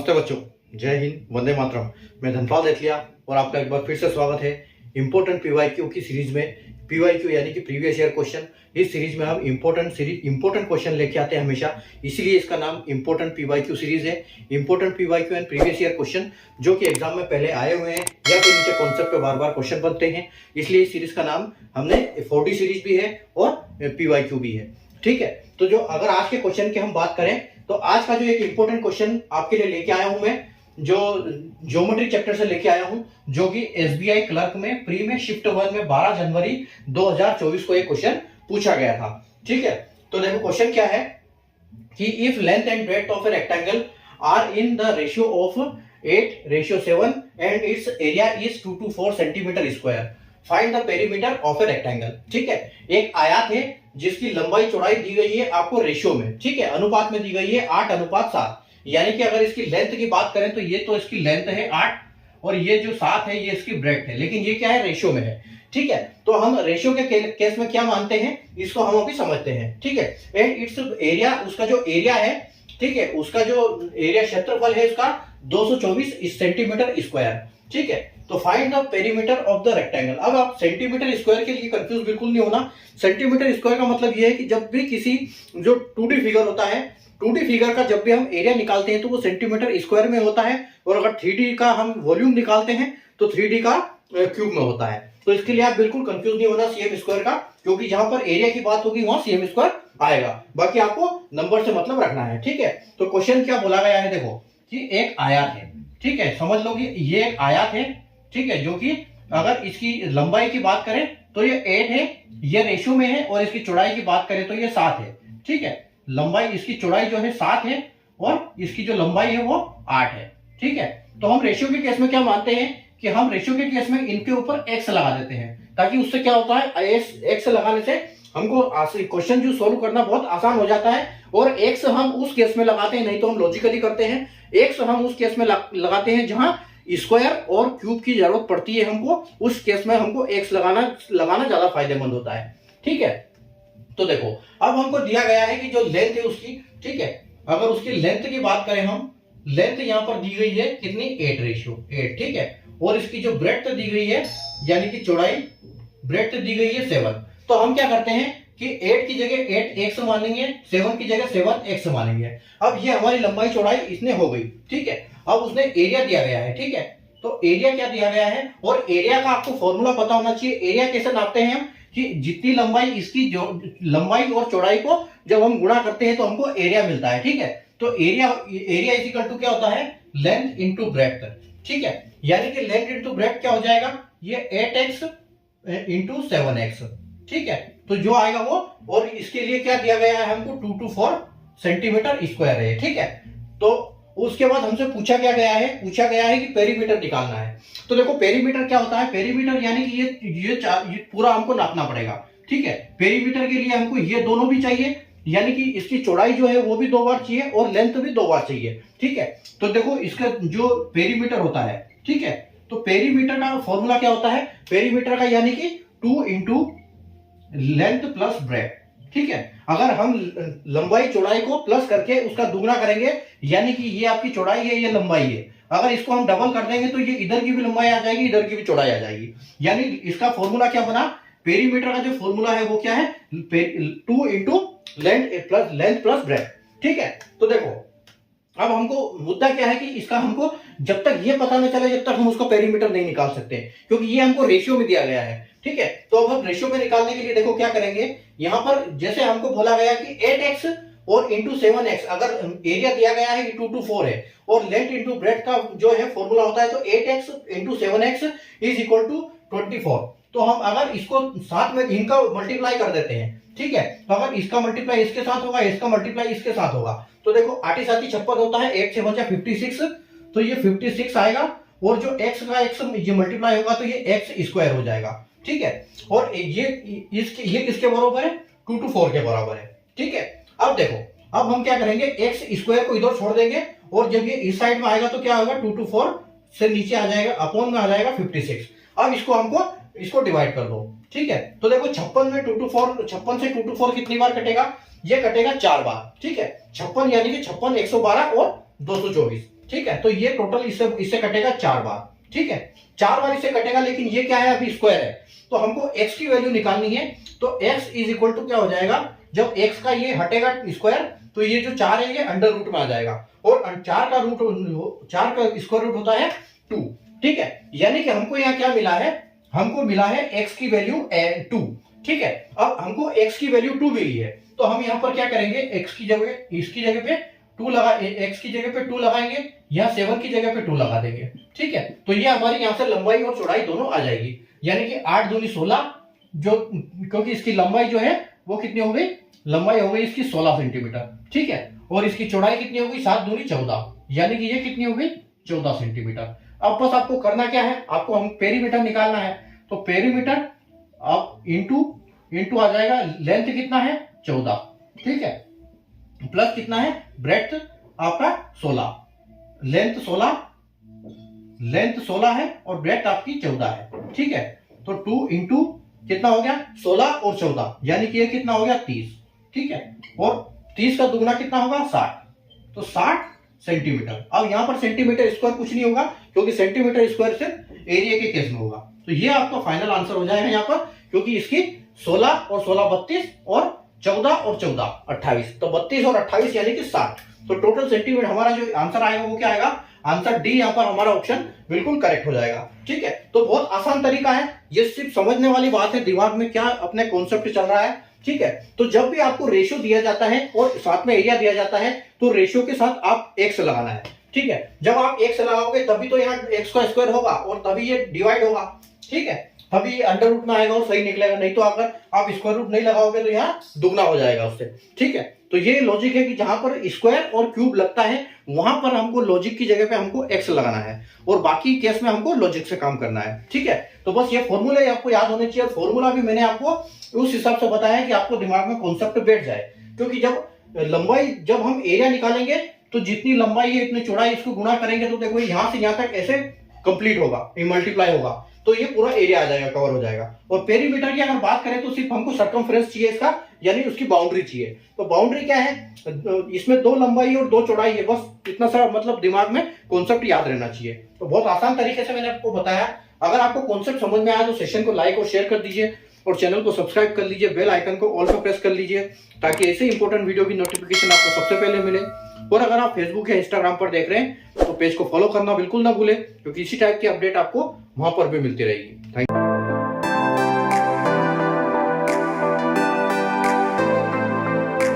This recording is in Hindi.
नमस्ते बच्चों, जय हिंद, वंदे मातरम। मैं धनपाल देथलिया और आपका एक बार फिर से स्वागत है इंपोर्टेंट पीवाईक्यू की सीरीज में। पीवाईक्यू यानी कि प्रीवियस ईयर क्वेश्चन। इस सीरीज में हम इंपोर्टेंट क्वेश्चन लेके आते हैं हमेशा, इसलिए इसका नाम इंपोर्टेंट पीवाईक्यू सीरीज है। Important PYQ and previous year question जो कि एग्जाम में पहले आए हुए हैं या फिर इनके कॉन्सेप्ट पे बार बार क्वेश्चन बनते हैं, इसलिए इस सीरीज का नाम हमने 4D सीरीज भी है और पीवाईक्यू भी है। ठीक है, तो जो अगर आज के क्वेश्चन की हम बात करें तो आज का जो एक इंपॉर्टेंट क्वेश्चन आपके लिए लेके आया हूं मैं, जो ज्योमेट्री चैप्टर से लेके आया हूं, जो कि एसबीआई क्लर्क में प्री में शिफ्ट 1 में 12 जनवरी 2024 को एक क्वेश्चन पूछा गया था। ठीक है, तो देखो क्वेश्चन क्या है कि if length and breadth of a rectangle are in the ratio of 8:7 and its area is 2 to 4 centimetre square, find the perimeter of a rectangle. ठीक है, एक आयत है जिसकी लंबाई चौड़ाई दी गई है आपको रेशियो में, ठीक है, अनुपात में दी गई है 8:7, यानी कि अगर इसकी लेंथ की बात करें तो ये तो इसकी लेंथ है 8 और ये जो 7 है ये इसकी ब्रेड्थ है, लेकिन ये क्या है, रेशियो में है। ठीक है, तो हम रेशियो के केस में क्या मानते हैं इसको हम अभी समझते हैं। ठीक है, एंड इट्स एरिया, उसका जो एरिया है, ठीक है, उसका जो एरिया क्षेत्रफल है इसका 224 सेंटीमीटर स्क्वायर। ठीक है, तो find the perimeter of the rectangle. अब आप सेंटीमीटर स्क्वायर के लिए कंफ्यूज बिल्कुल नहीं होना। सेंटीमीटर स्क्वायर का मतलब ये है कि जब भी किसी जो 2D फिगर होता है, 2D फिगर का जब भी हम एरिया निकालते हैं तो वो सेंटीमीटर स्क्वायर में होता है, और अगर 3D का हम वॉल्यूम निकालते हैं तो 3D का क्यूब में होता है। तो इसके लिए आप बिल्कुल कंफ्यूज नहीं होना सीएम स्क्वायर का, क्योंकि जहां पर एरिया की बात होगी वहां सीएम स्क्वायर आएगा, बाकी आपको नंबर से मतलब रखना है। ठीक है, तो क्वेश्चन क्या बोला गया है, देखो कि एक आयत है, ठीक है, समझ लो कि ये एक आयत है, ठीक है, जो कि अगर इसकी लंबाई की बात करें तो ये 8 है, ये रेशियो में है, और इसकी चौड़ाई की बात करें तो ये 7 है। ठीक है, लंबाई, इसकी चौड़ाई जो है 7 है और इसकी जो लंबाई है वो 8 है। ठीक है, तो हम रेशियो के केस में क्या मानते हैं कि हम रेशियो के केस में इनके ऊपर x लगा देते हैं, ताकि उससे क्या होता है, x लगाने से हमको क्वेश्चन जो सोल्व करना बहुत आसान हो जाता है। और x हम उस केस में लगाते हैं, नहीं तो हम लॉजिकली करते हैं, x हम उस केस में लगाते हैं जहां स्क्वायर और क्यूब की जरूरत पड़ती है हमको, उस केस में हमको x लगाना ज्यादा फायदेमंद होता है। ठीक है, तो देखो अब हमको दिया गया है कि जो लेंथ है उसकी, ठीक है, अगर उसकी लेंथ की बात करें हम, लेंथ यहां पर दी गई है कितनी, 8:8। ठीक है, और इसकी जो ब्रेड्थ दी गई है यानी कि चौड़ाई, ब्रेड्थ दी गई है 7। तो हम क्या करते हैं कि 8 की जगह 8 x मान लेंगे, 7 की जगह 7 x मान लेंगे। अब ये हमारी लंबाई चौड़ाई इसने हो गई। ठीक है, अब उसने एरिया दिया गया है। ठीक है, तो एरिया क्या दिया गया है, और एरिया का आपको फॉर्मूला पता होना चाहिए। एरिया कैसे नापते हैं हम, कि जितनी लंबाई, इसकी जो लंबाई और चौड़ाई को जब हम गुणा करते हैं तो हमको एरिया मिलता है। ठीक है, तो एरिया इज इक्वल टू क्या होता है, लेंथ इंटू ब्रेड्थ। ठीक है, यानी कि लेंथ इंटू ब्रेड्थ क्या हो जाएगा, ये 8x इंटू 7x। ठीक है, तो जो आएगा वो, और इसके लिए क्या दिया गया है हमको, 2 to 4 सेंटीमीटर स्क्वायर है। ठीक है, तो उसके बाद हमसे पूछा क्या गया है, पूछा गया है कि पेरीमीटर निकालना है। तो देखो पेरीमीटर क्या होता है, पेरीमीटर यानी कि ये पूरा हमको नापना पड़ेगा। ठीक है, पेरीमीटर के लिए हमको ये दोनों भी चाहिए, यानी कि इसकी चौड़ाई जो है वो भी 2 बार चाहिए और लेंथ भी 2 बार चाहिए। ठीक है, तो देखो इसका जो पेरीमीटर होता है, ठीक है, तो पेरीमीटर का फॉर्मूला क्या होता है, पेरीमीटर का यानी कि 2 इंटू लेंथ प्लस ब्रेड्थ। ठीक है, अगर हम लंबाई चौड़ाई को प्लस करके उसका दुगना करेंगे, यानी कि ये आपकी चौड़ाई है, ये लंबाई है, अगर इसको हम डबल कर देंगे तो ये इधर की भी लंबाई आ जाएगी, इधर की भी चौड़ाई आ जाएगी। यानी इसका फॉर्मूला क्या बना, पेरीमीटर का जो फॉर्मूला है वो क्या है, 2 इंटू लेंथ प्लस ब्रेड्थ। ठीक है, तो देखो अब हमको मुद्दा क्या है कि इसका हमको जब तक ये पता नहीं चले जब तक हम उसका पेरीमीटर नहीं निकाल सकते, क्योंकि ये हमको रेशियो में दिया गया है। ठीक है, तो अब हम रेशियो में निकालने के लिए देखो क्या करेंगे, यहां पर जैसे हमको बोला गया कि 8x और इंटू 7x, अगर एरिया दिया गया है कि 2 to 4 है, और लेंथ इंटू ब्रेड्थ का जो है फॉर्मूला होता है, तो 8x into 7x is equal to 24। तो हम अगर इसको साथ में इनका मल्टीप्लाई कर देते हैं, ठीक है, तो अगर इसका मल्टीप्लाई इसके साथ होगा, इसका मल्टीप्लाई इसके साथ होगा, तो देखो 8 7 56 होता है, 8 7 56, तो ये 56 आएगा, और जो x का x ये मल्टीप्लाई होगा तो ये x स्क्वायर हो जाएगा। ठीक है, और ये किसके बराबर है, 2 to 4 के बराबर है। ठीक है, अब देखो अब हम क्या करेंगे, x स्क्वायर को इधर छोड़ देंगे, और जब ये इस साइड में आएगा तो क्या होगा, 2 to 4 से नीचे आ जाएगा, अपॉन में आ जाएगा 56। अब इसको डिवाइड कर दो। ठीक है, तो देखो 56 में 2 to 4, 56 से 2 to 4 कितनी बार कटेगा, ये कटेगा 4 बार। ठीक है, 56 यानी कि 56, 112 और 224। ठीक है। तो ये टोटल इससे कटेगा 4 बार, ठीक है, 4 बार इससे कटेगा। लेकिन ये क्या है, अभी स्क्वायर है, तो हमको x की वैल्यू निकालनी है। तो x इज इक्वल टू क्या हो जाएगा, जब x का ये हटेगा स्क्वायर, तो ये जो 4 है ये अंडर रूट में आ जाएगा, और 4 का स्क्वायर रूट होता है 2, ठीक है। यानी कि हमको यहाँ क्या मिला है, हमको मिला है x की वैल्यू 2, ठीक है। अब हमको x की वैल्यू 2 मिली है, तो हम यहाँ पर क्या करेंगे, x की जगह, इसकी जगह पे 2 लगा, x की जगह पे 2 लगाएंगे, यहाँ 7 की जगह पे 2 लगा देंगे, ठीक है। तो ये हमारी यहाँ से लंबाई और चौड़ाई दोनों आ जाएगी, यानी कि 8 दूनी 16, जो क्योंकि इसकी लंबाई जो है वो कितनी हो गई, लंबाई हो गई इसकी 16 सेंटीमीटर, ठीक है, और इसकी चौड़ाई कितनी हो गई, 7 दूनी 14, यानी कि ये कितनी हो गई, 14 सेंटीमीटर। अब बस आपको करना क्या है, आपको हम पेरीमीटर निकालना है। तो पेरीमीटर आप इंटू आ जाएगा, लेंथ कितना है 14, ठीक है, प्लस कितना है ब्रेड्थ आपका 16, लेंथ 16 है और ब्रेड्थ आपकी 14 है, ठीक है। तो 2 इंटू कितना हो गया 16 और 14, यानी कि ये कितना हो गया 30, ठीक है, और 30 का दुगना कितना होगा 60, तो 60 सेंटीमीटर। अब यहाँ पर सेंटीमीटर स्क्वायर कुछ नहीं होगा, क्योंकि सेंटीमीटर स्क्वायर सिर्फ एरिया के केस में होगा। तो ये आपका फाइनल आंसर हो जाएगा यहाँ पर, क्योंकि इसकी 16 और 16 32 और 14 और 14 28, तो 32 और 28 यानी कि 60। तो टोटल सेंटीमीटर हमारा जो आंसर आएगा वो क्या आएगा, आंसर डी, यहाँ पर हमारा ऑप्शन बिल्कुल करेक्ट हो जाएगा, ठीक है। तो बहुत आसान तरीका है, ये सिर्फ समझने वाली बात है, दिमाग में क्या अपने कॉन्सेप्ट चल रहा है, ठीक है। तो जब भी आपको रेशियो दिया जाता है और साथ में एरिया दिया जाता है, तो रेशियो के साथ आप x लगाना है, ठीक है। जब आप x लगाओगे तभी तो यहाँ x का स्क्वायर होगा और तभी ये डिवाइड होगा, ठीक है, तभी अंडर रूट में आएगा और सही निकलेगा। नहीं तो अगर आप स्क्वायर रूट नहीं लगाओगे तो यहाँ दुगना हो जाएगा उससे, ठीक है। तो ये लॉजिक है कि जहां पर स्क्वायर और क्यूब लगता है वहां पर हमको लॉजिक की जगह पे हमको x लगाना है, और बाकी केस में हमको लॉजिक से काम करना है, ठीक है। तो बस ये फॉर्मूला आपको याद होने चाहिए। फॉर्मूला भी मैंने आपको उस हिसाब से बताया कि आपको दिमाग में कॉन्सेप्ट बैठ जाए, क्योंकि जब हम एरिया निकालेंगे तो जितनी लंबाई है इतनी चौड़ाई, इसको गुणा करेंगे तो देखो यहां से यहां तक ऐसे कंप्लीट होगा, मल्टीप्लाई होगा, तो ये पूरा एरिया आ जाएगा, कवर हो जाएगा। और पेरीमीटर की अगर बात करें तो सिर्फ हमको सर्कमफ्रेंस चाहिए इसका, यानी उसकी बाउंड्री चाहिए। तो बाउंड्री क्या है, इसमें 2 लंबाई और 2 चौड़ाई है, बस इतना सा मतलब दिमाग में कॉन्सेप्ट याद रहना चाहिए। तो बहुत आसान तरीके से मैंने आपको बताया। अगर आपको कॉन्सेप्ट समझ में आया तो सेशन को लाइक और शेयर कर दीजिए, और चैनल को सब्सक्राइब कर लीजिए, बेल आइकन को ऑल पर प्रेस कर लीजिए, ताकि ऐसे इंपॉर्टेंट वीडियो की नोटिफिकेशन आपको सबसे पहले मिले। और अगर आप फेसबुक या इंस्टाग्राम पर देख रहे हैं तो पेज को फॉलो करना बिल्कुल ना भूलें, क्योंकि इसी टाइप की अपडेट आपको वहां पर भी मिलती रहेगी। Thank you.